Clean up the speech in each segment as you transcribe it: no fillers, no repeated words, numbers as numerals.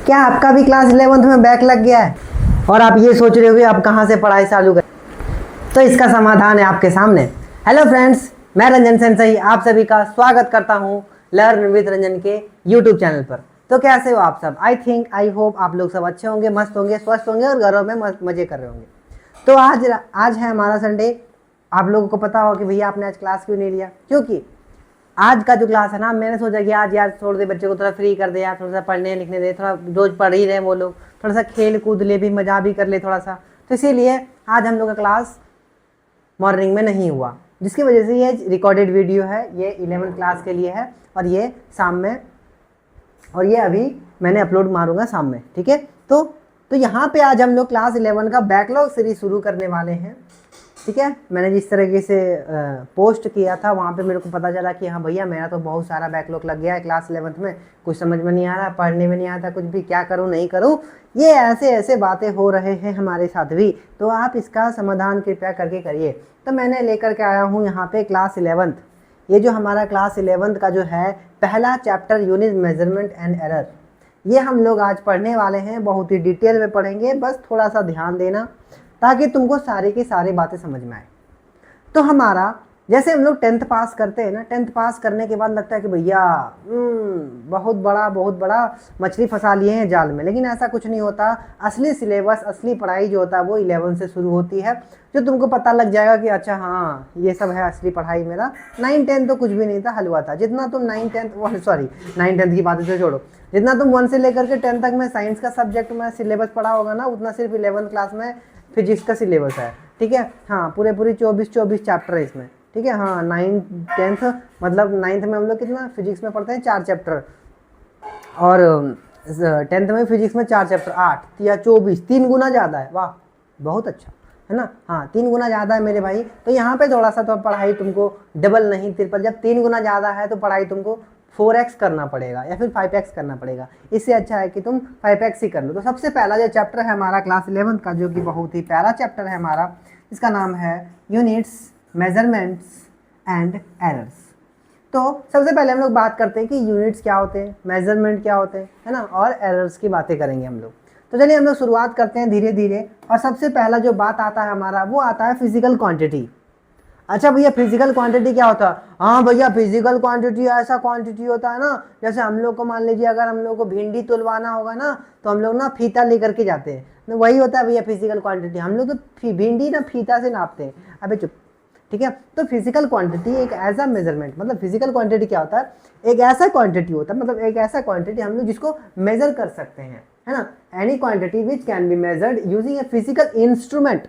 क्या आपका भी क्लास 11th में बैक लग गया है और आप ये सोच रहे हो कि आप कहाँ से पढ़ाई चालू करें? तो इसका समाधान है आपके सामने। हेलो फ्रेंड्स, मैं रंजन सेंसई आप सभी का स्वागत करता हूँ लर्न विद रंजन के यूट्यूब चैनल पर। तो कैसे हो आप सब? आई होप आप लोग सब अच्छे होंगे, मस्त होंगे, स्वस्थ होंगे और घरों में मजे कर रहे होंगे। तो आज है हमारा संडे। आप लोगों को पता होगा कि भैया आपने आज क्लास क्यों नहीं लिया, क्योंकि आज का जो क्लास है ना, मैंने सोचा कि आज यार थोड़ी देर बच्चे को थोड़ा फ्री कर दे, यार थोड़ा सा पढ़ने लिखने दे, थोड़ा रोज पढ़ ही रहे वो लोग, थोड़ा सा खेल कूद ले भी, मजा भी कर ले थोड़ा सा। तो इसीलिए आज हम लोग का क्लास मॉर्निंग में नहीं हुआ, जिसकी वजह से ये रिकॉर्डेड वीडियो है, ये 11th क्लास के लिए है और ये शाम में, और ये अभी मैंने अपलोड मारूंगा शाम में, ठीक है। तो यहाँ पे आज हम लोग क्लास 11 का बैकलॉग सीरीज शुरू करने वाले हैं, ठीक है। मैंने जिस तरीके से पोस्ट किया था वहाँ पे मेरे को पता चला कि हाँ भैया मेरा तो बहुत सारा बैकलॉग लग गया है क्लास 11th में, कुछ समझ में नहीं आ रहा, पढ़ने में नहीं आता, कुछ भी क्या करूँ नहीं करूँ, ये ऐसे ऐसे बातें हो रहे हैं हमारे साथ भी। तो आप इसका समाधान कृपया करके करिए। तो मैंने लेकर के आया हूँ यहाँ पे क्लास 11th। ये जो हमारा क्लास 11th का जो है पहला chapter unit measurement and error, ये हम लोग आज पढ़ने वाले हैं। बहुत ही डिटेल में पढ़ेंगे, बस थोड़ा सा ध्यान देना ताकि तुमको सारी की सारी बातें समझ में आए। तो हमारा जैसे हम लोग 10th पास करते हैं ना, 10th पास करने के बाद लगता है कि भैया बहुत बड़ा मछली फंसा लिए हैं जाल में, लेकिन ऐसा कुछ नहीं होता। असली सिलेबस, असली पढ़ाई जो होता है वो 11 से शुरू होती है, जो तुमको पता लग जाएगा कि अच्छा हाँ ये सब है असली पढ़ाई। मेरा 9-10 तो कुछ भी नहीं था, हलवा था। जितना तुम 9-10 की बातें तो छोड़ो, जितना तुम 1 से लेकर के 10 तक में साइंस का सब्जेक्ट में सिलेबस पढ़ा होगा ना, उतना सिर्फ 11th क्लास में फिजिक्स का सिलेबस है, ठीक है। हाँ पूरी 24 चैप्टर है इसमें, ठीक है। हाँ 9th मतलब 9th में हम लोग कितना फिजिक्स में पढ़ते हैं 4 चैप्टर, और 10th में फिजिक्स में 4 चैप्टर, 8 या 24, 3 गुना ज़्यादा है। वाह बहुत अच्छा है ना। हाँ 3 गुना ज़्यादा है मेरे भाई। तो यहाँ पे थोड़ा सा तो पढ़ाई तुमको डबल नहीं ट्रिपल, जब 3 गुना ज़्यादा है तो पढ़ाई तुमको 4x करना पड़ेगा या फिर 5x करना पड़ेगा। इससे अच्छा है कि तुम 5x ही कर लो। तो सबसे पहला जो चैप्टर है हमारा क्लास 11th का, जो कि बहुत ही प्यारा चैप्टर है हमारा, इसका नाम है यूनिट्स मेजरमेंट्स एंड एरर्स। तो सबसे पहले हम लोग बात करते हैं कि यूनिट्स क्या होते हैं, मेजरमेंट क्या होते हैं, है ना, और एरर्स की बातें करेंगे हम लोग। तो चलिए हम लोग शुरुआत करते हैं धीरे धीरे। और सबसे पहला जो बात आता है हमारा, वो आता है फिजिकल क्वांटिटी। अच्छा भैया फिजिकल क्वांटिटी क्या होता है? हाँ भैया फिजिकल क्वांटिटी ऐसा क्वांटिटी होता है ना, जैसे हम लोग को मान लीजिए अगर हम लोग को भिंडी तुलवाना होगा ना, तो हम लोग ना फीता लेकर के जाते हैं, तो वही होता है भैया फिजिकल क्वांटिटी। हम लोग तो भिंडी ना फीता से नापते हैं। अबे चुप, ठीक है। तो फिजिकल क्वांटिटी एक एज अ मेजरमेंट, मतलब फिजिकल क्वांटिटी क्या होता है? एक ऐसा क्वांटिटी होता है, मतलब एक ऐसा क्वांटिटी हम लोग जिसको मेजर कर सकते हैं, है ना। Any quantity which can be measured using a physical instrument.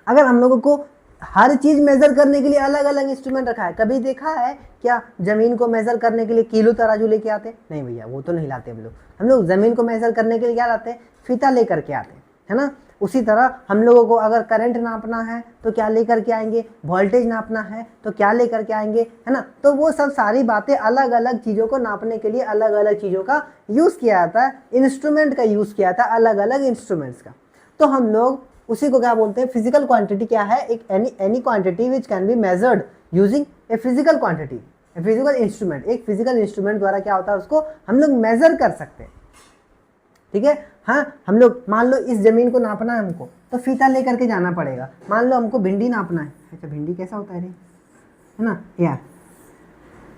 अगर हम लोगों को हर चीज मेजर करने के लिए अलग अलग इंस्ट्रूमेंट रखा है, कभी देखा है क्या जमीन को मेजर करने के लिए किलो तराजू लेके आते? नहीं भैया वो तो नहीं लाते हम लोग जमीन को मेजर करने के लिए क्या लाते हैं? फीता लेकर के आते हैं, है ना। उसी तरह हम लोगों को अगर करंट नापना है तो क्या लेकर के आएंगे? वोल्टेज नापना है तो क्या लेकर के आएंगे, है ना। तो वो सब सारी बातें अलग अलग चीज़ों को नापने के लिए अलग अलग चीज़ों का यूज़ किया जाता है, इंस्ट्रूमेंट का यूज़ किया जाता है, अलग अलग इंस्ट्रूमेंट्स का। तो हम लोग उसी को क्या बोलते हैं? फिजिकल क्वांटिटी क्या है? एक any quantity which can be measured using a physical quantity, a physical instrument. एक फिजिकल इंस्ट्रूमेंट द्वारा क्या होता है, उसको हम लोग मेजर कर सकते हैं, ठीक है। हाँ हम लोग मान लो इस जमीन को नापना है हमको, तो फीता लेकर के जाना पड़ेगा। मान लो हमको भिंडी नापना है, अच्छा भिंडी कैसा होता है रे, है ना यार,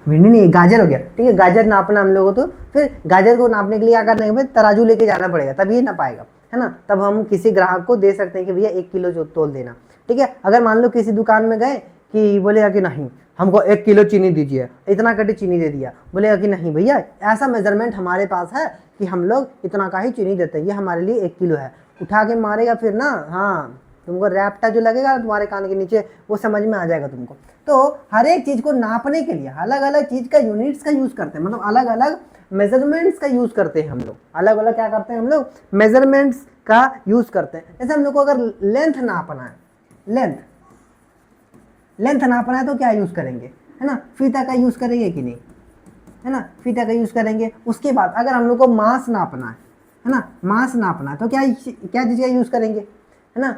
भिंडी नहीं गाजर हो गया, ठीक है। गाजर नापना हम लोगों, तो फिर गाजर को नापने के लिए क्या करना है? तराजू लेके जाना पड़ेगा, तब ये ना पाएगा, है ना। तब हम किसी ग्राहक को दे सकते हैं कि भैया 1 किलो जो तोल देना, ठीक है। अगर मान लो किसी दुकान में गए कि बोलेगा कि नहीं हमको 1 किलो चीनी दीजिए, इतना कटी चीनी दे दिया, बोलेगा कि नहीं भैया ऐसा मेजरमेंट हमारे पास है कि हम लोग इतना का ही चीनी देते हैं, ये हमारे लिए 1 किलो है। उठा के मारेगा फिर ना, हाँ तुमको रैप्टा जो लगेगा तुम्हारे कान के नीचे, वो समझ में आ जाएगा तुमको। तो हर एक चीज़ को नापने के लिए अलग अलग चीज़ का यूनिट्स का यूज़ करते हैं, मतलब अलग अलग मेजरमेंट्स का यूज़ करते हैं हम लोग। अलग अलग क्या करते हैं हम लोग? मेजरमेंट्स का यूज़ करते हैं। जैसे हम लोग को अगर लेंथ नापना है, लेंथ नापना है तो क्या यूज़ करेंगे, है ना? फीता का यूज़ करेंगे कि नहीं, है ना, फीता का यूज़ करेंगे। उसके बाद अगर हम लोग को मास नापना है ना, मास नापना है तो क्या चीज़ का यूज़ करेंगे, है ना,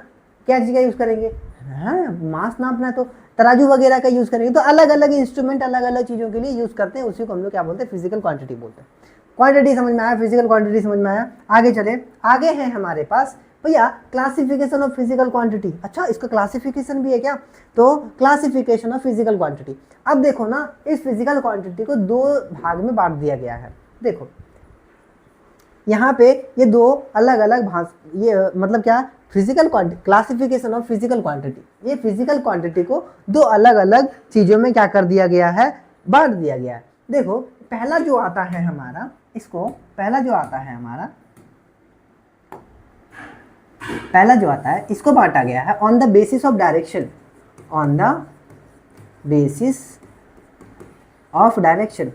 क्या चीज़ का यूज़ करेंगे? हाँ मास नापना है तो तराजू वगैरह का यूज़ करेंगे। तो अलग अलग इंस्ट्रूमेंट अलग अलग चीज़ों के लिए यूज़ करते हैं, उसी को हम लोग क्या बोलते हैं? फिजिकल क्वांटिटी बोलते हैं। क्वांटिटी समझ में आया, फिजिकल क्वांटिटी समझ में आया। आगे चले, आगे है हमारे पास भैया क्लासिफिकेशन ऑफ फिजिकल क्वांटिटी। अच्छा, इसका क्लासिफिकेशन भी है क्या? तो क्लासिफिकेशन ऑफ फिजिकल क्वांटिटी। अब देखो ना, इस फिजिकल क्वांटिटी को दो भाग में बांट दिया गया है। देखो यहाँ पे ये दो अलग अलग भाग, ये मतलब क्या, physical quantity, classification of physical quantity. ये फिजिकल क्वांटिटी को दो अलग अलग चीजों में क्या कर दिया गया है, बांट दिया गया है। देखो पहला जो आता है हमारा, इसको पहला जो आता है हमारा, पहला जो आता है इसको बांटा गया है on the basis of direction, on the basis of direction,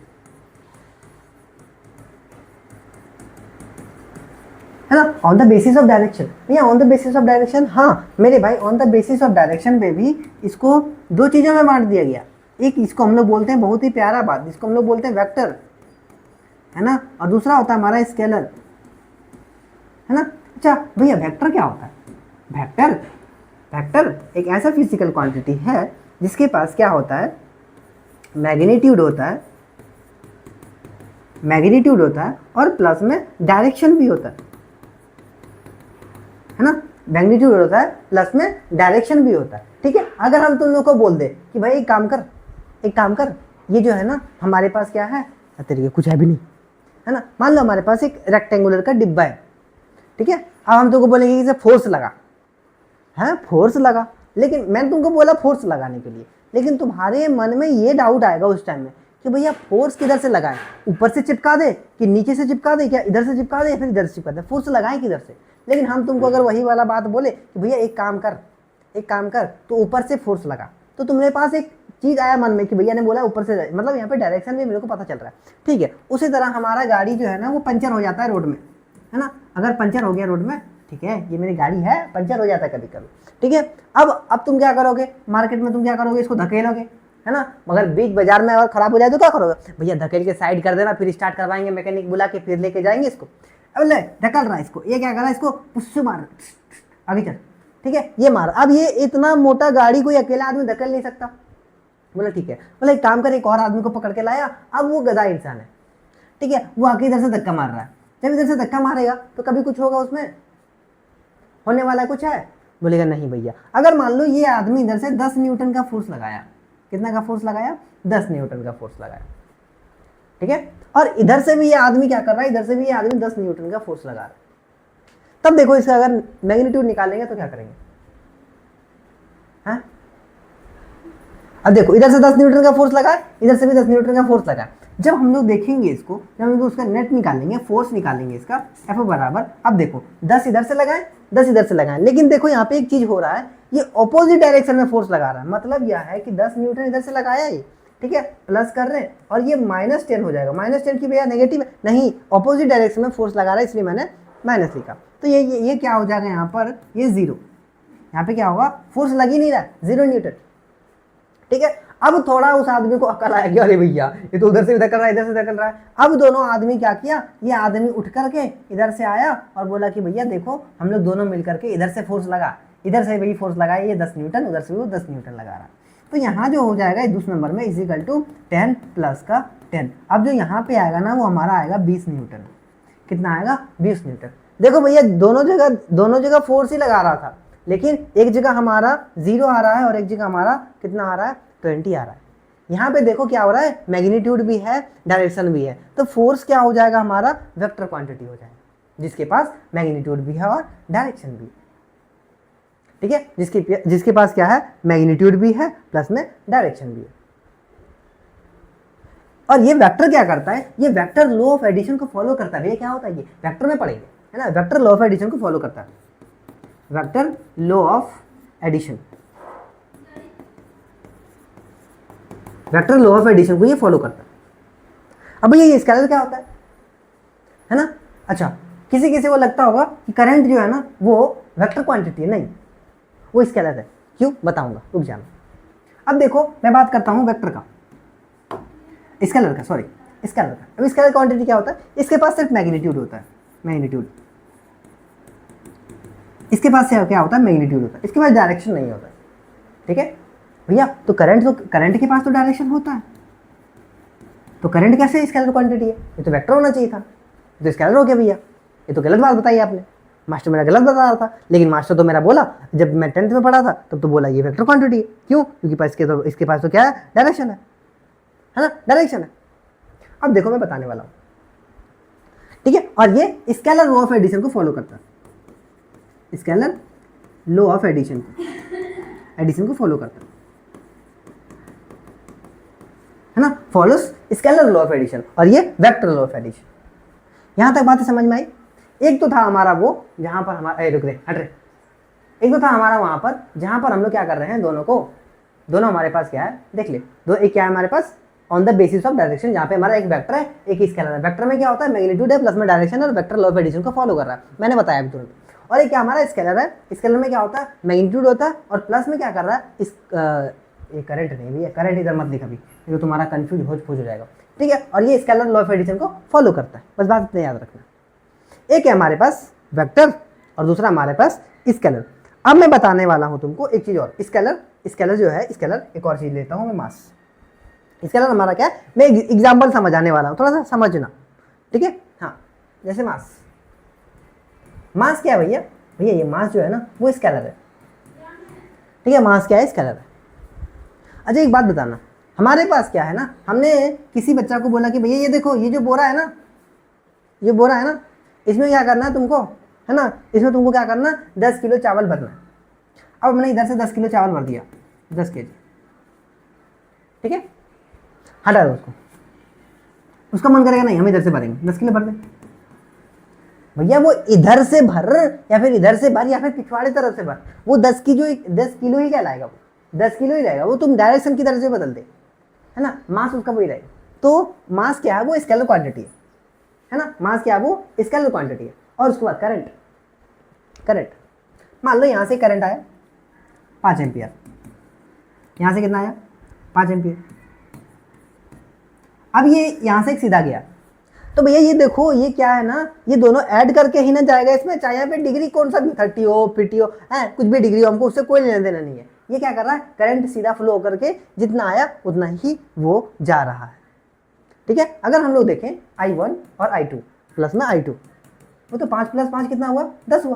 है ना, on the basis of direction. भैया on the basis of direction, हाँ मेरे भाई, on the basis of direction पे भी इसको दो चीजों में बांट दिया गया। एक इसको हम लोग बोलते हैं, बहुत ही प्यारा बात, जिसको हम लोग बोलते हैं वेक्टर, है ना, और दूसरा होता है हमारा स्केलर, है ना। अच्छा भैया वेक्टर क्या होता है? वेक्टर, वेक्टर एक ऐसा फिजिकल क्वांटिटी है जिसके पास क्या होता है, मैग्नीट्यूड होता है, मैग्नीट्यूड होता है और प्लस में डायरेक्शन भी होता है ना, मैग्नीट्यूड होता है प्लस में डायरेक्शन भी होता है। ठीक है, अगर हम तुम लोग को बोल दे कि भाई एक काम कर, एक काम कर, ये जो है ना हमारे पास क्या है, तरीके कुछ है भी नहीं, है ना, मान लो हमारे पास एक रेक्टेंगुलर का डिब्बा है, ठीक है, अब हम तुमको बोलेंगे कि इसे फोर्स लगा, है फोर्स लगा, लेकिन मैंने तुमको बोला फोर्स लगाने के लिए, लेकिन तुम्हारे मन में ये डाउट आएगा उस टाइम में कि भैया फोर्स किधर से लगाएं, ऊपर से चिपका दे कि नीचे से चिपका दे, क्या इधर से चिपका दे या फिर इधर से चिपका दे, फोर्स लगाएं किधर से। लेकिन हम तुमको अगर वही वाला बात बोले कि भैया एक काम कर, एक काम कर, तो ऊपर से फोर्स लगा, तो तुम्हारे पास एक चीज आया मन में कि भैया ने बोला ऊपर से, मतलब यहाँ पे डायरेक्शन भी मेरे को पता चल रहा है। ठीक है, उसी तरह हमारा गाड़ी जो है ना वो पंचर हो जाता है रोड में, है ना, अगर पंचर हो गया रोड में, ठीक है, ये मेरी गाड़ी है, पंचर हो जाता है कभी कभी, ठीक है, अब तुम क्या करोगे, मार्केट में तुम क्या करोगे, इसको धकेलोगे, है ना, मगर बीच बाजार में अगर खराब हो जाए तो क्या करोगे, भैया धकेल के साइड कर देना, फिर स्टार्ट करवाएंगे, मैकेनिक बुला के फिर लेके जाएंगे इसको। अब ले धकल रहा है इसको, ये क्या कर रहा है, इसको पुश मार, आगे चल, ठीक है, ये मार। अब ये इतना मोटा गाड़ी कोई अकेला आदमी धकेल नहीं सकता, बोला ठीक है, बोला एक काम कर, एक और आदमी को पकड़ के लाया, अब वो गधा इंसान है, ठीक है, वो आके इधर से धक्का मार रहा है, जब इधर से धक्का मारेगा तो कभी कुछ होगा, उसमें होने वाला कुछ है, बोलेगा नहीं भैया। अगर मान लो ये आदमी इधर से 10 न्यूटन का फोर्स लगाया, कितना का फोर्स लगाया, 10 न्यूटन का फोर्स लगाया, ठीक है, और इधर से भी ये आदमी क्या कर रहा है, इधर से भी ये आदमी 10 न्यूटन का फोर्स लगा रहा है, तब देखो इसका अगर मैग्नीट्यूड निकालेंगे तो क्या करेंगे, हाँ, अब देखो इधर से 10 न्यूटन का फोर्स लगा, इधर से भी 10 न्यूटन का फोर्स लगा। जब हम लोग देखेंगे इसको, जब हम लोग उसका नेट निकालेंगे, फोर्स निकालेंगे इसका, F बराबर, अब देखो 10 इधर से लगाएं, 10 इधर से लगाएं, लेकिन देखो यहाँ पे एक चीज हो रहा है, ये ऑपोजिट डायरेक्शन में फोर्स लगा रहा है, मतलब यह है कि 10 न्यूटन इधर से लगाया ये, ठीक है, प्लस कर रहे हैं और ये -10 हो जाएगा, -10 की भैया नेगेटिव है, नहीं ऑपोजिट डायरेक्शन में फोर्स लगा रहा है, इसलिए मैंने माइनस लिखा। तो ये क्या हो जाएगा यहाँ पर, ये 0, यहाँ पे क्या होगा, फोर्स लग ही नहीं रहा, 0 न्यूटन, ठीक है। अब थोड़ा उस आदमी को अकल आया कि अरे भैया ये तो उधर से धकेल रहा है, इधर से धकेल रहा है। अब दोनों आदमी क्या किया, ये आदमी उठ करके इधर से आया और बोला कि भैया देखो हम लोग दोनों मिल करके इधर से फोर्स लगा, इधर से भी फोर्स लगाया, ये 10 न्यूटन, उधर से भी वो 10 न्यूटन लगा रहा। तो यहाँ जो हो जाएगा दूसरे नंबर में इजिकल टू 10 प्लस का 10। अब जो यहाँ पे आएगा ना वो हमारा आएगा 20 न्यूटन। कितना आएगा, 20 न्यूटन। देखो भैया दोनों जगह फोर्स ही लगा रहा था, लेकिन एक जगह हमारा 0 आ रहा है और एक जगह हमारा कितना आ रहा है, 20 आ रहा है। यहाँ पे देखो क्या हो रहा है, मैग्नीट्यूड भी है, डायरेक्शन भी है, तो फोर्स क्या हो जाएगा हमारा, वेक्टर क्वांटिटी हो जाएगा, जिसके पास मैग्नीट्यूड भी है और डायरेक्शन भी है, ठीक है, जिसके पास क्या है, मैग्नीट्यूड भी है प्लस में डायरेक्शन भी है। और ये वेक्टर क्या करता है, ये वेक्टर लॉ ऑफ एडिशन को फॉलो करता है। ये क्या होता है, ये वेक्टर में पढ़ेंगे, है ना, वेक्टर लॉ ऑफ एडिशन को फॉलो करता है, vector law of addition, vector law of addition को ये फॉलो करता है। अब भैया ये स्केलर क्या होता है ना। अच्छा, किसी को लगता होगा कि करंट जो है ना वो वेक्टर क्वांटिटी है, नहीं वो स्केलर है। क्यों, बताऊंगा, रुक जाना। अब देखो मैं बात करता हूं वेक्टर का, स्केलर का, सॉरी स्केलर का। अब स्केलर क्वांटिटी क्या होता है, इसके पास सिर्फ मैग्नीट्यूड होता है, मैग्नीट्यूड, इसके पास क्या होता है, मैग्नीट्यूड होता है, इसके पास डायरेक्शन नहीं होता, ठीक है भैया। तो करंट के पास तो डायरेक्शन होता है, तो करंट कैसे स्केलर क्वांटिटी है, ये तो वेक्टर होना चाहिए था। तो स्केलर हो गया भैया। ये तो गलत बात बताई आपने, मास्टर मेरा गलत बता रहा था, लेकिन मास्टर तो मेरा बोला जब मैं 10th में पढ़ा था तब तो बोला ये वेक्टर क्वांटिटी है। क्यों? क्योंकि इसके पास तो क्या है, डायरेक्शन है ना, डायरेक्शन है। अब देखो मैं बताने वाला हूँ, ठीक है। और ये स्केलर लॉ ऑफ एडिशन को फॉलो करता है, स्केलर लॉ ऑफ एडिशन को फॉलो करता है ना, follows scalar law of addition, और ये वेक्टर लॉ ऑफ एडिशन। यहां तक बातें समझ में आई। एक तो था हमारा वो जहां पर हमारा रुक दे हट रे, एक तो था हमारा वहां पर जहां पर हम लोग क्या कर रहे हैं, दोनों हमारे पास क्या है देख ले, एक क्या है हमारे पास on the basis of direction, जहां पे हमारा एक वेक्टर है एक स्केलर है। वेक्टर में क्या होता है, मैग्नीट्यूड है प्लस में डायरेक्शन और वेक्टर लॉ ऑफ एडिशन को फॉलो कर रहा है, मैंने बताया अभी तुरंत। और एक क्या हमारा स्केलर है, स्केलर में क्या होता है, मैग्नीट्यूड होता है और प्लस में क्या कर रहा है, ये करंट नहीं भैया, करंट इधर मत लिख अभी, तो तुम्हारा कंफ्यूज हो जाएगा, ठीक है। और ये स्केलर लॉ ऑफ एडिशन को फॉलो करता है, बस बात इतना याद रखना। एक है हमारे पास वेक्टर और दूसरा हमारे पास स्केलर। अब मैं बताने वाला हूं तुमको एक चीज और, स्केलर जो है, स्केलर एक और चीज लेता हूं मैं, मास। स्केलर हमारा क्या है, मैं एग्जाम्पल समझाने वाला हूं, थोड़ा सा समझना, ठीक है। हाँ, जैसे मास क्या है भैया, ये मास जो है ना वो स्केलर है, ठीक है। मास क्या है, स्केलर है। अच्छा एक बात बताना, हमारे पास क्या है ना, हमने किसी बच्चा को बोला कि भैया ये देखो, ये जो बोरा है ना, इसमें क्या करना है तुमको, है ना, इसमें तुमको क्या करना, 10 किलो चावल भरना है। अब हमने इधर से 10 किलो चावल भर दिया, 10 kg, ठीक है। हटा दो उसको, उसका मन करेगा नहीं हम इधर से भरेंगे, 10 किलो भर दें। भैया वो इधर से भर या फिर इधर से भर या फिर पिछवाड़े तरफ से भर, वो 10 किलो ही कहलाएगा, वो 10 किलो ही रहेगा, वो तुम डायरेक्शन की तरफ से बदल दे, है ना, मास उसका वही रहेगा। तो मास क्या है, वो स्केलर क्वांटिटी है ना, मास क्या है, वो स्केलर क्वांटिटी है। और उसके बाद करंट, मान लो यहाँ से करंट आया 5 एम्पियर, यहाँ से कितना आया 5 एम्पियर। अब ये यहाँ से एक सीधा गया, तो भैया ये देखो ये क्या है ना, ये दोनों ऐड करके ही ना जाएगा इसमें, चाहे यहाँ पे डिग्री कौन सा भी 30 हो 50 हो, है कुछ भी डिग्री हो, हमको उससे कोई लेना देना नहीं है। ये क्या कर रहा है, करंट सीधा फ्लो करके जितना आया उतना ही वो जा रहा है, ठीक है। अगर हम लोग देखें I1 और I2 प्लस में I2, वो तो 5 + 5 कितना हुआ, 10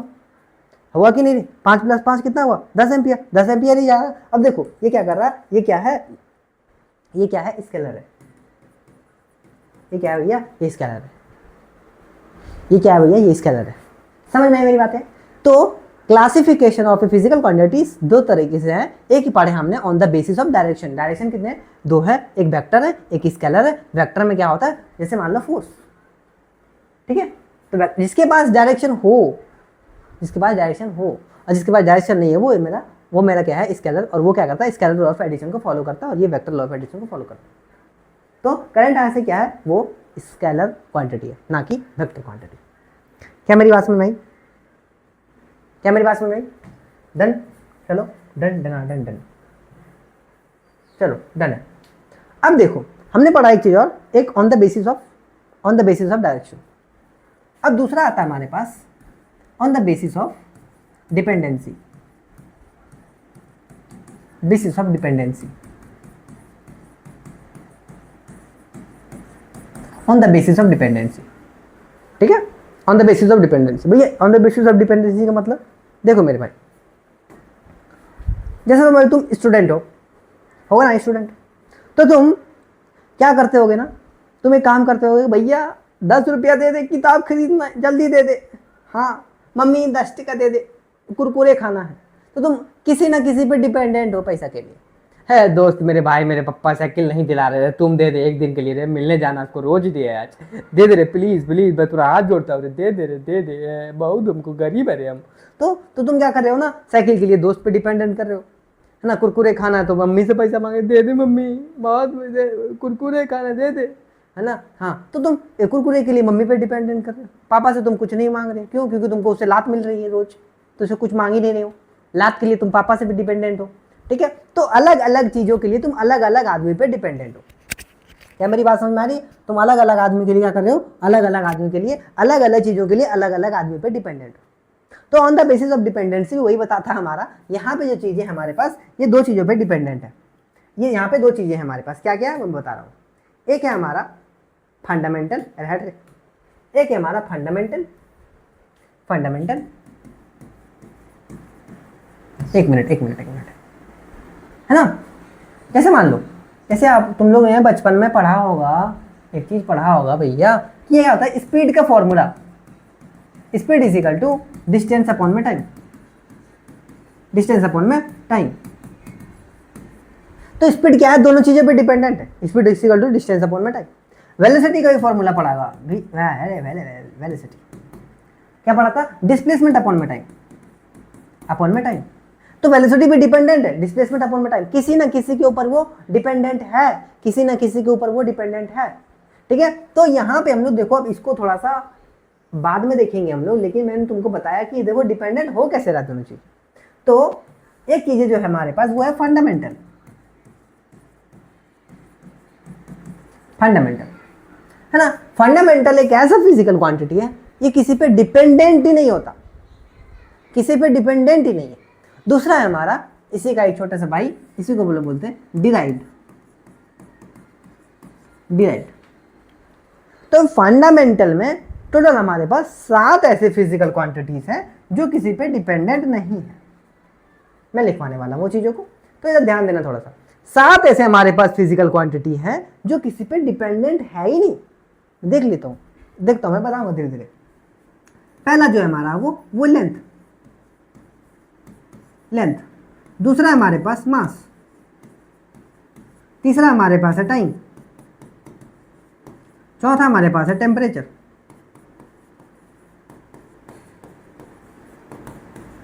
हुआ कि नहीं, 5 + 5 कितना हुआ, 10 एम्पियर, 10 एम्पियर ही जा रहा है। अब देखो ये क्या कर रहा है, ये क्या है स्केलर है, ये क्या है भैया, ये स्केलर है, ये क्या है भैया, ये स्केलर है। समझ में आई मेरी बातें। तो क्लासिफिकेशन ऑफ फिजिकल क्वांटिटीज दो तरीके से है, एक ही पढ़े हमने on the basis of direction. Direction कितने, दो है, एक वेक्टर है एक स्केलर है। वेक्टर में क्या होता है, जैसे मान लो फोर्स, ठीक है। तो जिसके पास डायरेक्शन हो और जिसके पास डायरेक्शन नहीं है वो मेरा क्या है, स्केलर। और वो क्या करता है, स्केलर लॉ ऑफ एडिशन को फॉलो करता है, और ये वेक्टर लॉ ऑफ एडिशन को फॉलो करता है। तो करंट यहाँ से क्या है, वो स्केलर क्वांटिटी है, ना कि वेक्टर क्वांटिटी। क्या मेरी बात समझ में आई, डन, चलो डन, चलो डन है। अब देखो हमने पढ़ा एक चीज और, एक on the basis of direction. अब दूसरा आता है हमारे पास on the basis of dependency, on the basis of dependency, ठीक है। On the basis of dependency, भैया on the basis of dependency का मतलब देखो मेरे भाई, जैसे तुम स्टूडेंट होगा ना स्टूडेंट, तो तुम क्या करते होगे ना, तुम एक काम करते होगे, भैया 10 रुपया दे दे, किताब खरीदना है जल्दी दे दे, हाँ मम्मी 10 टका दे दे, कुरकुरे खाना है। तो तुम किसी ना किसी पे डिपेंडेंट हो पैसा के लिए, है दोस्त मेरे भाई मेरे पापा साइकिल नहीं दिला रहे थे, तुम दे दे एक दिन के लिए रे, मिलने जाना उसको रोज दिए आज, दे दे रे प्लीज मैं पूरा हाथ जोड़ता हूँ, दे दे बहुत हमको गरीब है रे हम। तो तुम क्या कर रहे हो ना, साइकिल के लिए दोस्त पे डिपेंडेंट कर रहे हो, है ना। कुरकुरे खाना है तो मम्मी से पैसा मांगे, दे दे मम्मी बहुत कुरकुरे खाना दे दे, है ना। हाँ तो तुम कुरकुरे के लिए मम्मी पे डिपेंडेंट कर रहे हो, पापा से तुम कुछ नहीं मांग रहे, क्यों, क्योंकि तुमको उससे लात मिल रही है रोज, तो उसे कुछ मांग ही नहीं रहे हो। लात के लिए तुम पापा से भी डिपेंडेंट हो, ठीक है। तो अलग अलग चीज़ों के लिए तुम अलग अलग आदमी पे डिपेंडेंट हो। क्या मेरी बात समझ में आ रही है, तुम अलग अलग आदमी के लिए क्या कर रहे हो, अलग अलग आदमी के लिए अलग अलग चीज़ों के लिए अलग अलग आदमी पे डिपेंडेंट हो। तो on the basis of dependency वही बताता है हमारा, यहाँ पे जो चीज़ें हमारे पास ये दो चीज़ों पे डिपेंडेंट है। ये यहाँ पे दो चीज़ें हमारे पास क्या क्या है मैं बता रहा हूँ। एक है हमारा फंडामेंटल एक है हमारा फंडामेंटल। फंडामेंटल, एक मिनट है ना। जैसे मान लो, जैसे आप तुम लोग ने बचपन में पढ़ा होगा, एक चीज पढ़ा होगा भैया, ये क्या होता है, स्पीड का formula, speed is equal to distance upon में टाइम, डिस्टेंस अपॉन में टाइम। तो स्पीड क्या है, दोनों चीजों पे डिपेंडेंट है, speed is equal to distance upon में टाइम। वेलोसिटी का भी फॉर्मूला पढ़ा होगा, वेलोसिटी क्या पढ़ा था, डिस्प्लेसमेंट अपॉन में टाइम, अपॉन में टाइम। तो वेलोसिटी भी डिपेंडेंट है, डिस्प्लेसमेंट अपॉन में टाइम, किसी ना किसी के ऊपर वो डिपेंडेंट है, किसी ना किसी के ऊपर वो डिपेंडेंट है, ठीक है। तो यहाँ पे हम लोग देखो, अब इसको थोड़ा सा बाद में देखेंगे हम लोग, लेकिन मैंने तुमको बताया कि देखो डिपेंडेंट हो कैसे रहा दोनों चीज। तो एक चीज जो है हमारे पास वो है फंडामेंटल। फंडामेंटल है ना, फंडामेंटल एक ऐसा फिजिकल क्वांटिटी है, ये किसी पे डिपेंडेंट ही नहीं होता, किसी पे डिपेंडेंट ही नहीं है। दूसरा है हमारा, इसी का एक छोटा सा भाई, इसी को बोलते हैं डिराइव्ड। डिराइव्ड। तो फंडामेंटल में टोटल हमारे पास 7 ऐसे फिजिकल क्वांटिटीज हैं जो किसी पे डिपेंडेंट नहीं है। मैं लिखवाने वाला हूं वो चीजों को, तो इधर ध्यान देना थोड़ा सा। 7 ऐसे हमारे पास फिजिकल क्वांटिटी हैं जो किसी पे डिपेंडेंट है ही नहीं। देख लेता हूं, देखता हूं, मैं बताऊंगा धीरे धीरे। पहला जो है हमारा वो लेंथ, लेंथ। दूसरा हमारे पास मास। तीसरा हमारे पास है टाइम। चौथा हमारे पास है टेम्परेचर।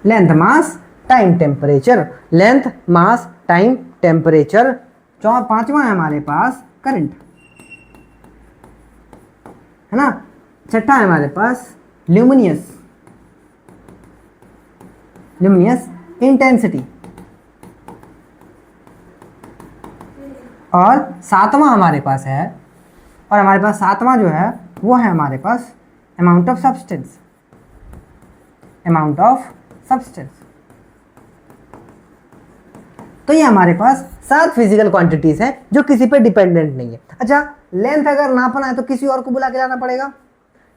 लेंथ, मास, टाइम, टेम्परेचर। लेंथ, मास, टाइम, टेम्परेचर। पांचवा है हमारे पास करंट, है ना। छठा है हमारे पास ल्यूमिनियस, ल्यूमिनियस इंटेंसिटी। और सातवां हमारे पास है, और हमारे पास सातवां जो है वो है हमारे पास amount of substance, amount of substance. तो ये हमारे पास 7 फिजिकल क्वांटिटीज हैं जो किसी पे डिपेंडेंट नहीं है। अच्छा, लेंथ अगर नापना है तो किसी और को बुला के लाना पड़ेगा,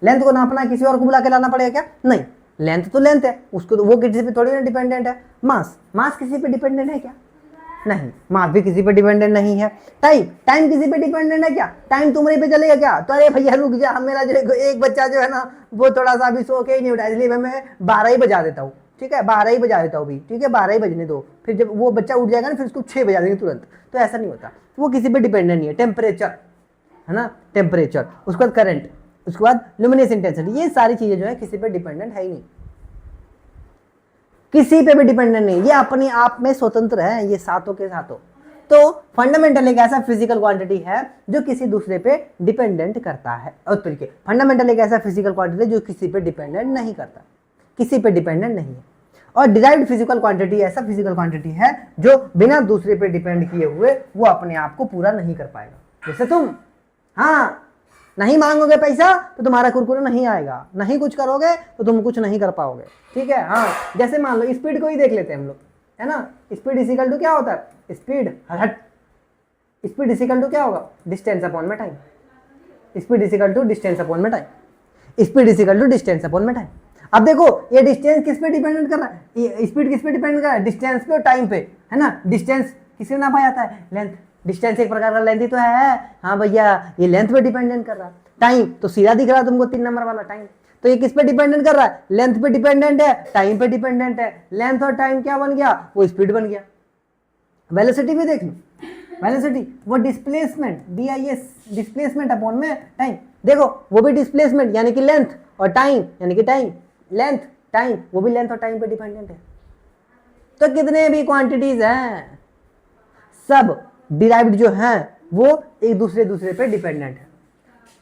लेंथ को नापना है किसी और को बुला के लाना पड़ेगा क्या? नहीं, लेंथ तो लेंथ है, उसको तो वो किसी पे थोड़ी ना डिपेंडेंट है। मास, मास किसी पे डिपेंडेंट है क्या? नहीं, मास भी किसी पे डिपेंडेंट नहीं है। टाइम, टाइम किसी पे डिपेंडेंट है क्या? टाइम तुम्हारे पे चलेगा क्या? तो अरे भैया रुक जा, मेरा जो एक बच्चा जो है ना वो थोड़ा सा अभी सो के ही नहीं उठा, इसलिए मैं 12 ही बजा देता हूँ, ठीक है, 12 ही बजा देता हूँ भी, ठीक है, 12 ही बजने दो, फिर जब वो बच्चा उठ जाएगा ना फिर उसको 6 बजा देंगे तुरंत। तो ऐसा नहीं होता, वो किसी पे डिपेंडेंट नहीं है। टेम्परेचर है ना, टेम्परेचर, उसके बाद करंट, उसके बाद ल्यूमिनेस इंटेंसिटी, ये सारी चीजें जो है किसी पे डिपेंडेंट है ही नहीं, किसी पे भी डिपेंडेंट नहीं, ये अपने आप में स्वतंत्र है, ये सातों के सातों। तो फंडामेंटल एक ऐसा फिजिकल क्वांटिटी है जो किसी दूसरे पे डिपेंडेंट करता है। और तरीके, फंडामेंटल एक ऐसा फिजिकल क्वांटिटी जो किसी पे डिपेंडेंट नहीं करता, किसी पे डिपेंडेंट नहीं है। और डिराइव्ड फिजिकल क्वांटिटी ऐसा फिजिकल क्वांटिटी है जो बिना दूसरे पे डिपेंड किए हुए वो अपने आप को पूरा नहीं कर पाएगा। जैसे तुम, हाँ, नहीं मांगोगे पैसा तो तुम्हारा कुरकुरे नहीं आएगा, नहीं कुछ करोगे तो तुम कुछ नहीं कर पाओगे, ठीक है। हाँ, जैसे मान लो स्पीड को ही देख लेते हैं हम लोग, है ना। स्पीड इज इक्वल टू क्या होता है? स्पीड हट, स्पीड इज इक्वल टू क्या होगा? डिस्टेंस अपॉन में time. Speed is equal to distance upon में time, speed is equal to distance upon में टाइम। अब देखो ये डिस्टेंस किस पे डिपेंडेंट कर रहा है, ये स्पीड किस पे डिपेंड कर रहा है? डिस्टेंस पे और टाइम पे, है ना। डिस्टेंस किससे नापा जाता है? लेंथ। डिस्टेंस एक प्रकार का लेंथ ही तो है, हाँ भैया, ये लेंथ पे डिपेंडेंट कर रहा है। टाइम तो सीधा दिख रहा है तुमको 3 नंबर वाला टाइम, तो ये किस पे डिपेंडेंट कर रहा है? लेंथ पे डिपेंडेंट है, टाइम पे डिपेंडेंट है। लेंथ और टाइम क्या बन गया? वो स्पीड बन गया। वेलोसिटी भी देख लो, वेलोसिटी वो डिस्प्लेसमेंट, DIS, डिस्प्लेसमेंट अपॉन में टाइम। देखो वो भी डिस्प्लेसमेंट यानी कि लेंथ, और टाइम यानी कि टाइम, लेंथ टाइम, वो भी लेंथ और टाइम पे डिपेंडेंट है। तो कितने भी क्वांटिटीज हैं सब डिराइव्ड जो हैं वो एक दूसरे पे डिपेंडेंट है।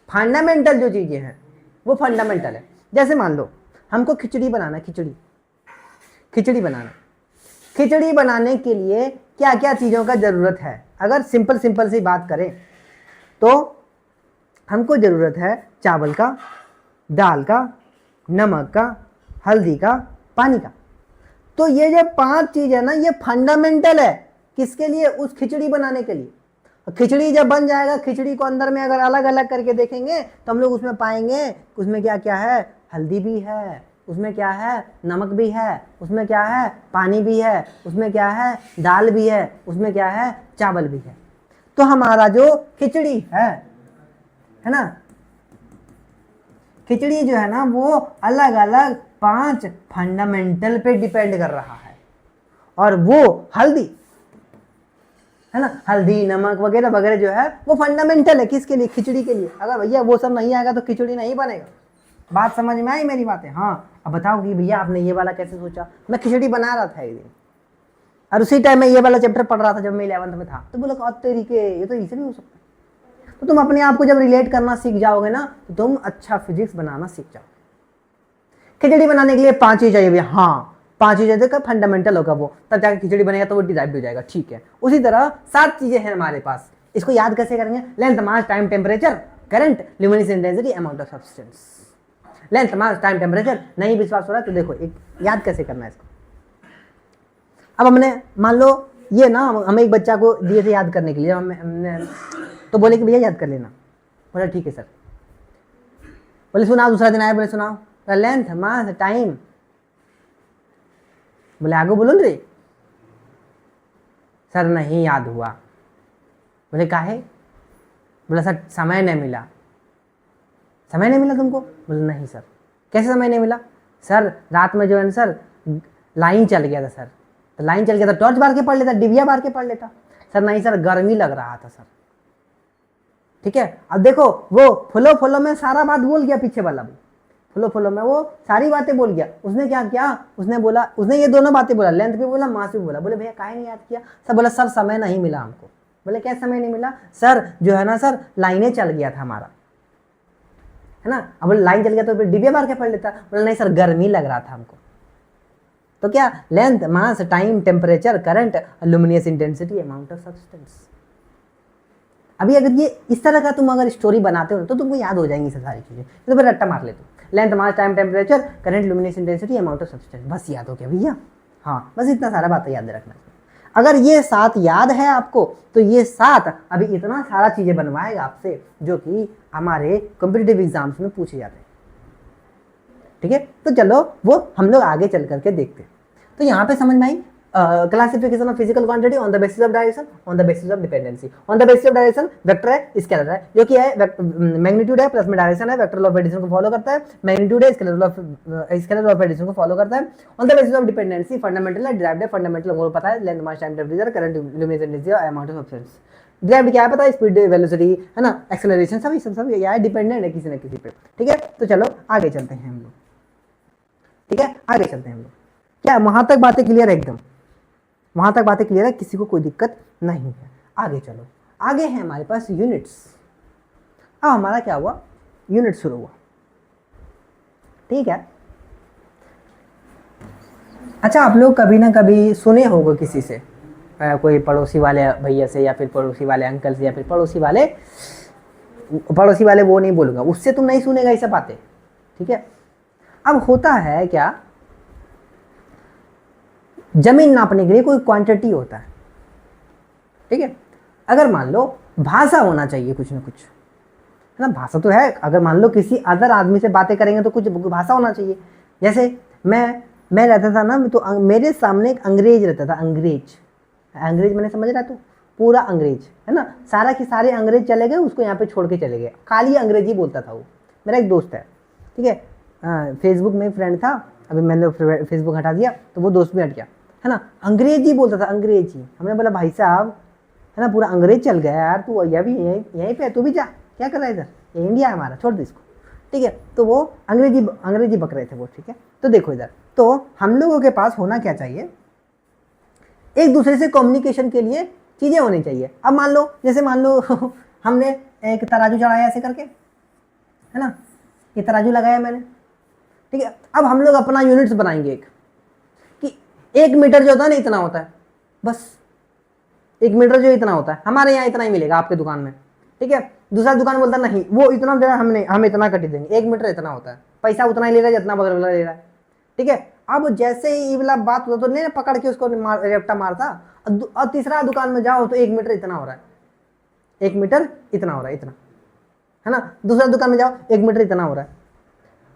फंडामेंटल जो चीजें हैं वो फंडामेंटल है। जैसे मान लो हमको खिचड़ी बनाना, खिचड़ी बनाने के लिए क्या क्या चीज़ों का ज़रूरत है? अगर सिंपल सी बात करें तो हमको ज़रूरत है चावल का, दाल का, नमक का, हल्दी का, पानी का। तो ये जो 5 चीज़ है ना, ये फंडामेंटल है। किसके लिए? उस खिचड़ी बनाने के लिए। खिचड़ी जब बन जाएगा, खिचड़ी को अंदर में अगर अलग अलग करके देखेंगे तो हम लोग उसमें पाएंगे उसमें क्या क्या है, हल्दी भी है, उसमें क्या है, नमक भी है, उसमें क्या है, पानी भी है, उसमें क्या है, दाल भी है, उसमें क्या है, चावल भी है। तो हमारा जो खिचड़ी है ना, खिचड़ी जो है ना वो अलग अलग 5 फंडामेंटल पे डिपेंड कर रहा है। और वो हल्दी है ना, हल्दी नमक वगैरह वगैरह जो है वो फंडामेंटल है किसके लिए, खिचड़ी के लिए। अगर भैया वो सब नहीं आएगा तो खिचड़ी नहीं बनेगा। बात समझ में आई मेरी बातें? हाँ। अब बताओ कि भैया आपने ये वाला कैसे सोचा? मैं खिचड़ी बना रहा था एक दिन और उसी टाइम में ये वाला चैप्टर पढ़ रहा था जब मैं 11th में था, तो बोला तरीके ये तो इसे भी हो सकता है। तो तुम अपने आप को जब रिलेट करना सीख जाओगे ना तो तुम अच्छा फिजिक्स बनाना सीख जाओगे। खिचड़ी बनाने के लिए 5 चीज चाहिए भैया, हाँ 5 चीजें का फंडामेंटल होगा वो, तब जाकर खिचड़ी बनेगा तो वो डिराइव्ड हो जाएगा, ठीक है। उसी तरह 7 चीजें हैं हमारे पास, इसको याद कैसे करेंगे? Length, mass, time, temperature, current, luminescence intensity, amount of substance. Length, mass, time, temperature. नहीं विश्वास हो रहा है तो देखो एक याद कैसे करना है इसको। अब हमने मान लो ये ना हमें एक बच्चा को दिए थे याद करने के लिए, हमने तो बोले कि भैया याद कर लेना। बोला ठीक है सर। बोले सुनाओ, दूसरा दिन आया, बोले सुनाओ लेंथ, मास, टाइम। बोले आगे बोलो रे। सर नहीं याद हुआ। बोले काहे? बोला सर समय नहीं मिला। समय नहीं मिला तुमको? बोले नहीं सर। कैसे समय नहीं मिला? सर रात में जो है ना सर लाइन चल गया था सर, तो लाइन चल गया था टॉर्च बार के पढ़ लेता, डिबिया बार के पढ़ लेता। सर नहीं सर गर्मी लग रहा था सर। ठीक है। अब देखो वो फुलो में सारा बात बोल गया, पीछे वाला भी फुलो में वो सारी बातें बोल गया। उसने क्या किया, उसने बोला, उसने ये दोनों बातें बोला, लेंथ भी बोला, मास भी बोला। बोले भैया काहे नहीं याद किया? सर बोला सर समय नहीं मिला हमको। बोले क्या समय नहीं मिला? सर जो है ना सर लाइनें चल गया था हमारा, है ना। अब लाइन चल गया तो फिर डिबिया मार के पढ़ लेता। बोला नहीं सर गर्मी लग रहा था हमको। तो क्या, length, mass, time, temperature, current, luminous intensity, amount of substance. अभी अगर ये इस तरह का तुम अगर स्टोरी बनाते हो तो तुमको याद हो जाएंगी सारी चीजें। तो फिर रट्टा मार ले तुम, length, mass, time, temperature, current, luminous intensity, amount of substance, बस याद हो गया भैया। हाँ बस इतना सारा बात याद रखना। अगर ये 7 याद है आपको तो ये 7 अभी इतना सारा चीजें बनवाएगा आपसे जो कि हमारे कॉम्पिटिटिव एग्जाम्स में पूछे जाते हैं। ठीक है, तो चलो वो हम लोग आगे चल करके देखते हैं। तो यहाँ पे समझ में आई classification of physical quantity on the basis of direction, on the basis of dependency. On the basis of direction vector है, स्केलर है, जो कि है मैग्नीट्यूड है प्लस में डायरेक्शन है, वेक्टर लॉ ऑफ एडिशन को फॉलो करता है। मैग्नीट्यूड है, स्केलर लॉ ऑफ एडिशन को फॉलो करता है। On the basis of dependency fundamental है, डिराइव्ड है, फंडामेंटल हमको पता है, length, mass, time, temperature, current, luminescence intensity, amount of substance. Derived क्या है पता है, स्पीड, वेलोसिटी, है ना, एक्सेलरेशन, सब ये है, डिपेंडेंट है किसी न किसी पे। ठीक है, तो चलो आगे चलते हैं हम लोग। ठीक है, आगे चलते हैं हम लोग। क्या वहां तक बातें क्लियर है? एकदम वहां तक बातें क्लियर है, किसी को कोई दिक्कत नहीं है। आगे चलो, आगे है हमारे पास यूनिट्स। अब हमारा क्या हुआ, यूनिट शुरू हुआ। ठीक है। अच्छा आप लोग कभी ना कभी सुने होगा किसी से, कोई पड़ोसी वाले भैया से या फिर पड़ोसी वाले अंकल से या फिर पड़ोसी वाले वो नहीं बोलूंगा, उससे तुम नहीं सुनेगा ये सब बातें। ठीक है। अब होता है क्या, जमीन नापने के लिए कोई क्वांटिटी होता है। ठीक है। अगर मान लो भाषा होना चाहिए कुछ ना कुछ, है ना, भाषा तो है। अगर मान लो किसी अदर आदमी से बातें करेंगे तो कुछ भाषा होना चाहिए। जैसे मैं रहता था ना, तो मेरे सामने एक अंग्रेज रहता था। अंग्रेज मैंने समझ रहा तू, पूरा अंग्रेज, है ना, सारा के सारे अंग्रेज चले गए, उसको यहाँ पे छोड़ के चले गए, खाली अंग्रेजी बोलता था वो। मेरा एक दोस्त है, ठीक है, फेसबुक में फ्रेंड था, अभी मैंने फेसबुक हटा दिया तो वो दोस्त भी हट गया, है ना। अंग्रेजी बोलता था, अंग्रेजी। हमने बोला भाई साहब, है ना, पूरा अंग्रेज चल गया यार, तू अभी यहीं पे, तू भी जा, क्या कर रहा है इधर, ये इंडिया है हमारा, छोड़ दे इसको। ठीक है, तो वो अंग्रेजी बक रहे थे वो। ठीक है, तो देखो इधर, तो हम लोगों के पास होना क्या चाहिए, एक दूसरे से कम्युनिकेशन के लिए चीज़ें होनी चाहिए। अब मान लो, जैसे मान लो हमने एक तराजू चढ़ाया ऐसे करके, है ना, ये तराजू लगाया मैंने। ठीक है, अब हम लोग अपना यूनिट्स बनाएंगे एक, कि 1 मीटर जो होता है ना इतना होता है, बस 1 मीटर जो इतना होता है, हमारे यहाँ इतना ही मिलेगा, आपके दुकान में। ठीक है, दूसरा दुकान बोलता नहीं, वो इतना दे रहा है, हम इतना कटी देंगे, 1 मीटर इतना होता है, पैसा उतना ही ले रहा है जितना बगल वाला ले रहा है। ठीक है, अब जैसे ही ये वाला बात होता तो नहीं पकड़ के उसको रेपटा मारता, और तीसरा दुकान में जाओ तो 1 मीटर इतना हो रहा है, 1 मीटर इतना हो रहा है, इतना, है ना। दूसरा दुकान में जाओ, 1 मीटर इतना हो रहा है।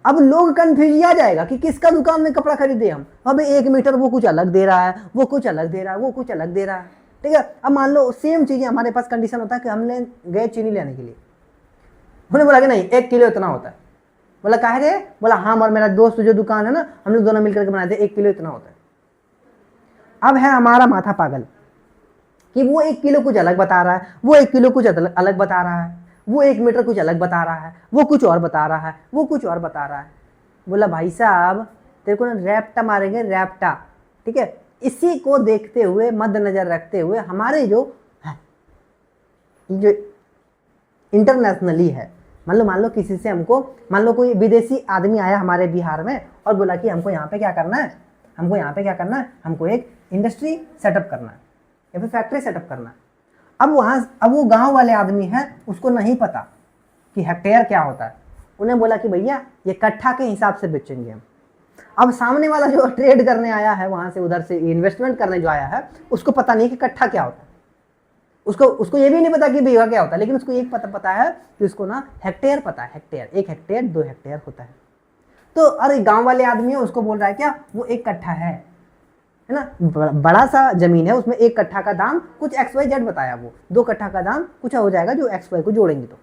अब लोग कंफ्यूज आ जाएगा कि किसका दुकान में कपड़ा खरीदे हम। अब 1 मीटर वो कुछ अलग दे रहा है, वो कुछ अलग दे रहा है, वो कुछ अलग दे रहा है, ठीक है। अब मान लो सेम चीजें हमारे पास कंडीशन होता है कि हमने गए चीनी लेने के लिए, उन्होंने बोला कि नहीं 1 किलो इतना होता है। बोला काहे रे? बोला हाँ, और मेरा दोस्त जो दुकान है ना, हम लोग दोनों मिलकर के बनाते 1 किलो इतना होता है। अब है हमारा माथा पागल कि वो 1 किलो कुछ अलग बता रहा है, वो 1 किलो कुछ अलग बता रहा है, वो 1 मीटर कुछ अलग बता रहा है, वो कुछ और बता रहा है, वो कुछ और बता रहा है। बोला भाई साहब तेरे को ना रैप्टा मारेंगे, रैप्टा, ठीक है। इसी को देखते हुए, मद्देनजर रखते हुए हमारे जो इंटरनेशनली है, मान लो किसी से हमको, मान लो कोई विदेशी आदमी आया हमारे बिहार में और बोला कि हमको यहाँ पे क्या करना है, हमको यहाँ पे क्या करना है, हमको एक इंडस्ट्री सेटअप करना है या फिर फैक्ट्री सेटअप करना है। अब वो गांव वाले आदमी हैं, उसको नहीं पता कि हेक्टेयर क्या होता है। उन्हें बोला कि भैया ये कट्ठा के हिसाब से बेचेंगे हम। अब सामने वाला जो ट्रेड करने आया है, वहां से उधर से इन्वेस्टमेंट करने जो आया है, उसको पता नहीं कि कट्ठा क्या होता है, उसको ये भी नहीं पता कि बीघा क्या होता है, लेकिन उसको एक पता है कि उसको ना हेक्टेयर पता है, हेक्टेयर, 1 हेक्टेयर 2 हेक्टेयर होता है। तो अरे गांव वाले आदमी है, उसको बोल रहा है क्या वो 1 कट्ठा है ना, बड़ा सा जमीन है, उसमें 1 कट्ठा का दाम कुछ XYZ बताया, वो 2 कट्ठा का दाम कुछ हो जाएगा जो XY को जोड़ेंगे तो,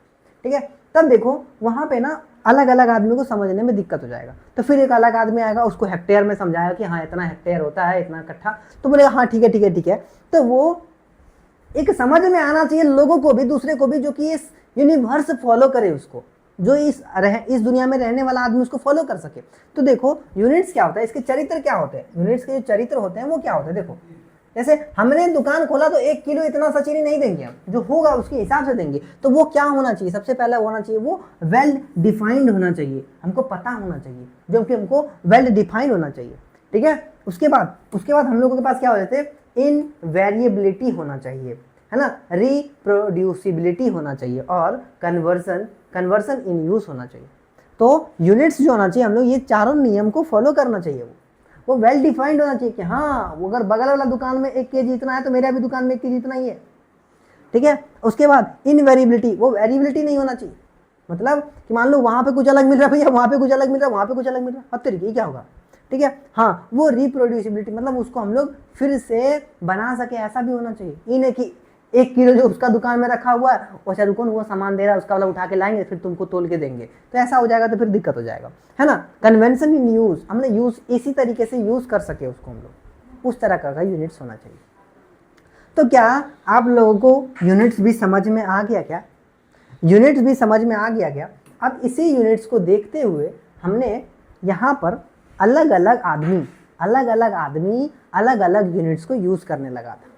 ठीक है। तब देखो वहां पे ना अलग अलग आदमी को समझने में दिक्कत हो जाएगा। तो फिर एक अलग आदमी आएगा, उसको हेक्टेयर में समझाएगा कि हाँ इतना हेक्टेयर होता है, इतना कट्ठा, तो बोलेगा हाँ ठीक है ठीक है ठीक है। तो वो एक समझ में आना चाहिए लोगों को भी, दूसरे को भी, जो कि इस यूनिवर्स फॉलो करे, उसको जो इस दुनिया में रहने वाला आदमी उसको फॉलो कर सके। तो देखो यूनिट्स क्या होता है, इसके चरित्र क्या होते हैं, यूनिट्स के जो चरित्र होते हैं वो क्या होते हैं। देखो जैसे हमने दुकान खोला तो 1 किलो इतना सा चीनी नहीं देंगे हम, जो होगा उसके हिसाब से देंगे। तो वो क्या होना चाहिए, सबसे पहले होना चाहिए वो वेल डिफाइंड होना चाहिए, हमको पता होना चाहिए, जो कि हमको वेल डिफाइंड होना चाहिए, ठीक है। उसके बाद हम लोगों के पास क्या हो जाते हैं, इनवेरिएबिलिटी होना चाहिए, है ना, रिप्रोड्यूसिबिलिटी होना चाहिए, और कन्वर्सन इन यूज होना चाहिए। तो यूनिट्स जो होना चाहिए, हम लोग ये चारों नियम को फॉलो करना चाहिए। वो वेल डिफाइंड होना चाहिए कि हाँ अगर बगल वाला दुकान में 1 केजी इतना है तो मेरा भी दुकान में 1 केजी इतना ही है, ठीक है। उसके बाद इनवेरिएबिलिटी, वो वेरिएबिलिटी नहीं होना चाहिए, मतलब कि मान लो वहां पे कुछ अलग मिल रहा है भैया, वहां पे कुछ अलग मिल रहा है, वहां पे कुछ अलग मिल रहा है, अब तरीके क्या होगा, ठीक है। हाँ वो रिप्रोड्यूसिबिलिटी, मतलब उसको हम लोग फिर से बना सके, ऐसा भी होना चाहिए। ये नहीं कि 1 किलो जो उसका दुकान में रखा हुआ है, अच्छा रुको वो सामान दे रहा है, उसका वाला उठा के लाएंगे फिर तुमको तोल के देंगे, तो ऐसा हो जाएगा तो फिर दिक्कत हो जाएगा, है ना। कन्वेंशन इन यूज, हमने यूज इसी तरीके से यूज कर सके उसको, हम लोग उस तरह का यूनिट्स होना चाहिए। तो क्या आप लोगों को यूनिट्स भी समझ में आ गया क्या? यूनिट्स भी समझ में आ गया क्या? अब इसी यूनिट्स को देखते हुए हमने यहाँ पर अलग अलग आदमी अलग अलग यूनिट्स को यूज करने लगा था।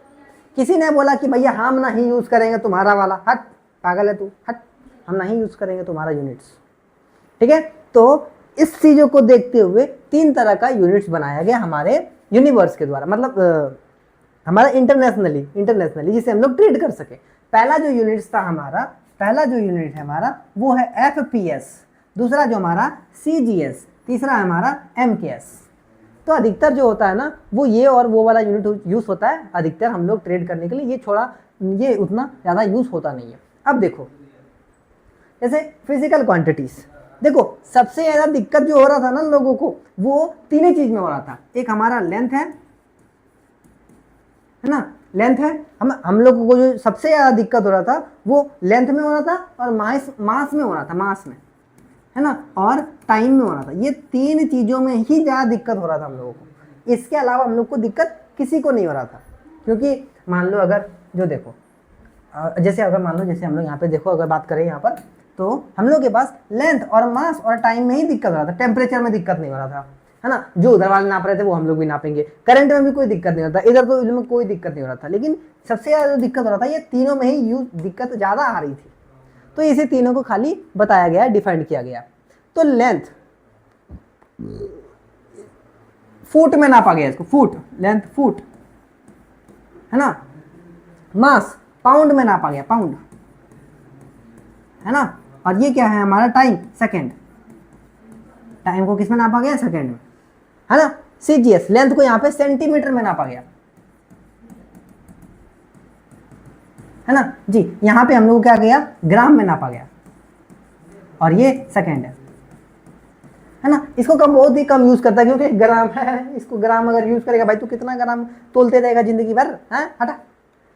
किसी ने बोला कि भैया हम नहीं यूज करेंगे तुम्हारा वाला, हट पागल है तू, हट, हम नहीं यूज करेंगे तुम्हारा यूनिट्स, ठीक है। तो इस चीजों को देखते हुए 3 तरह का यूनिट्स बनाया गया हमारे यूनिवर्स के द्वारा, मतलब हमारा इंटरनेशनली जिसे हम लोग ट्रेड कर सके। पहला जो यूनिट है हमारा वो है FPS, दूसरा जो हमारा CGS, तीसरा है हमारा MKS। तो अधिकतर जो होता है ना वो ये और वो वाला यूनिट यूज होता है अधिकतर हम लोग ट्रेड करने के लिए, ये उतना ज़्यादा यूज होता नहीं है। अब देखो जैसे फिजिकल क्वांटिटीज, देखो सबसे ज़्यादा दिक्कत जो हो रहा था ना लोगों को, वो 3 चीज में हो रहा था। एक हमारा लेंथ है ना, लेंथ है, हम लोगों को जो सबसे ज़्यादा दिक्कत हो रहा था वो लेंथ में हो रहा था और मास में हो रहा था, मास में, है ना, और टाइम में हो रहा था। ये 3 चीज़ों में ही ज़्यादा दिक्कत हो रहा था हम लोगों को, इसके अलावा हम लोग को दिक्कत किसी को नहीं हो रहा था। क्योंकि मान लो अगर जो देखो जैसे अगर मान लो जैसे हम लोग यहाँ पे देखो, अगर बात करें यहाँ पर, तो हम लोग के पास लेंथ और मास और टाइम में ही दिक्कत हो रहा था, टेम्परेचर में दिक्कत नहीं हो रहा था, है ना। जो उधर वाले नाप रहे थे वो हम लोग भी नापेंगे, करंट में भी कोई दिक्कत नहीं होता, इधर तो में कोई दिक्कत नहीं हो रहा था। लेकिन सबसे ज़्यादा जो दिक्कत हो रहा था ये तीनों में ही दिक्कत ज़्यादा आ रही थी। तो इसे तीनों को खाली बताया गया, डिफाइंड किया गया। तो लेंथ फुट में नापा गया, इसको फुट, लेंथ फुट, है ना। मास पाउंड में नापा गया, पाउंड, है ना। और ये क्या है हमारा टाइम, सेकंड, टाइम को किस में नापा गया, सेकंड में, है ना। CGS लेंथ को यहाँ पे सेंटीमीटर में नापा गया, है ना जी। यहाँ पे हम लोग को क्या गया, ग्राम में नापा गया, और ये सेकेंड है ना। इसको कम बहुत ही कम यूज करता है क्योंकि ग्राम है, इसको ग्राम अगर यूज करेगा भाई तो कितना ग्राम तोलते रहेगा जिंदगी भर, है हटा।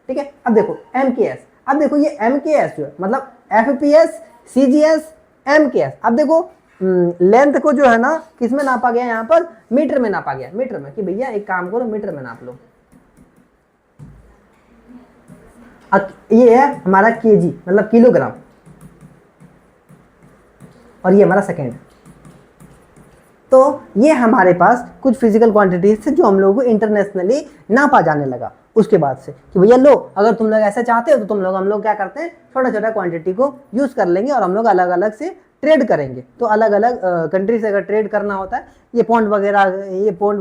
ठीक है, अब देखो MKS, अब देखो ये MKS जो है मतलब FPS, CGS, MKS। अब देखो लेंथ को जो है ना किस में नापा गया, यहाँ पर मीटर में नापा गया, मीटर में, कि भैया एक काम करो मीटर में नाप लो। ये है हमारा केजी मतलब किलोग्राम, और ये हमारा सेकेंड। तो ये हमारे पास कुछ फिजिकल क्वांटिटीज थे जो हम लोगों को इंटरनेशनली नापा जाने लगा उसके बाद से, कि भैया लो अगर तुम लोग ऐसा चाहते हो तो हम लोग क्या करते हैं, छोटा छोटा क्वांटिटी को यूज कर लेंगे और हम लोग अलग अलग से ट्रेड करेंगे। तो अलग अलग कंट्री से अगर ट्रेड करना होता है, ये पॉन्ड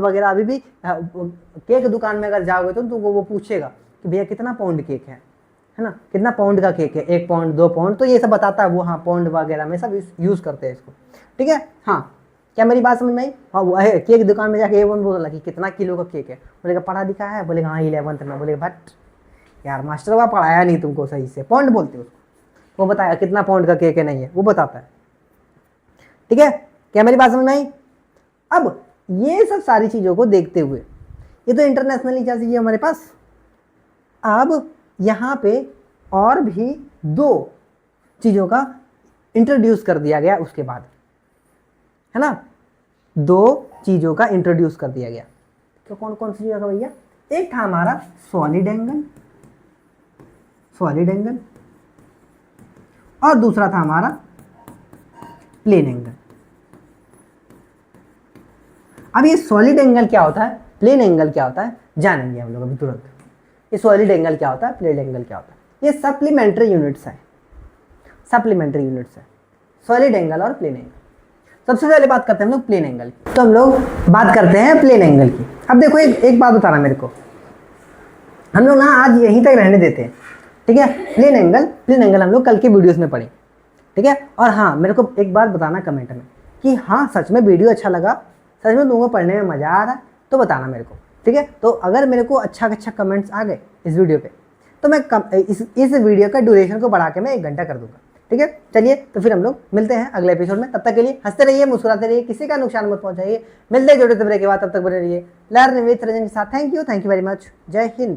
वगैरह अभी भी केक दुकान में अगर जाओगे तो वो पूछेगा कि भैया कितना पाउंड केक है ना, कितना पाउंड का केक है, 1 पाउंड 2 पाउंड, तो ये सब बताता है वो, हाँ पाउंड वगैरह में सब यूज करते हैं इसको। ठीक है, हाँ क्या मेरी बात समझ में आई? हाँ वो है केक दुकान में जाके A1 बोला कि कितना किलो का केक है, बोलेगा पढ़ा लिखा है, बोलेगा हाँ 11th में, बोलेगा बट यार मास्टर वह पढ़ाया नहीं तुमको सही से, पाउंड बोलते हो उसको, वो बताया कितना पाउंड का केक है, नहीं है वो बताता है। ठीक है, क्या मेरी बात समझ में आई? अब ये सब सारी चीज़ों को देखते हुए, ये तो इंटरनेशनली क्या चीज़ है हमारे पास। अब यहाँ पे और भी 2 चीज़ों का इंट्रोड्यूस कर दिया गया उसके बाद, है ना, 2 चीज़ों का इंट्रोड्यूस कर दिया गया। तो कौन कौन सी चीज़ों का भैया? एक था हमारा सॉलिड एंगल, और दूसरा था हमारा प्लेन एंगल। अब ये सॉलिड एंगल क्या होता है, प्लेन एंगल क्या होता है, जानेंगे हम लोग अभी तुरंत। ये सॉलिड एंगल क्या होता है, प्लेन एंगल क्या होता है, ये सप्लीमेंट्री यूनिट्स है, सॉलिड एंगल और प्लेन एंगल। सबसे पहले बात करते हैं हम लोग प्लेन एंगल की। तो हम लोग बात करते हैं प्लेन एंगल की। अब देखो एक बात बताना मेरे को, हम लोग ना आज यहीं तक रहने देते हैं, ठीक है। प्लेन एंगल हम लोग कल के वीडियोस में पढ़ें, ठीक है। और हाँ मेरे को एक बात बताना कमेंट में कि हाँ सच में वीडियो अच्छा लगा, सच में तुमको पढ़ने में मज़ा आ रहा है, तो बताना मेरे को, ठीक है। तो अगर मेरे को अच्छा कमेंट्स आ गए इस वीडियो पे, तो मैं इस वीडियो का ड्यूरेशन को बढ़ा के मैं 1 घंटा कर दूंगा, ठीक है। चलिए तो फिर हम लोग मिलते हैं अगले एपिसोड में, तब तक के लिए हंसते रहिए, मुस्कुराते रहिए, किसी का नुकसान मत पहुंचाइए। मिलते हैं जोड़े तबरे के बाद, तब तक बने रहिए लर्न विद रंजन के साथ। थैंक यू वेरी मच, जय हिंद।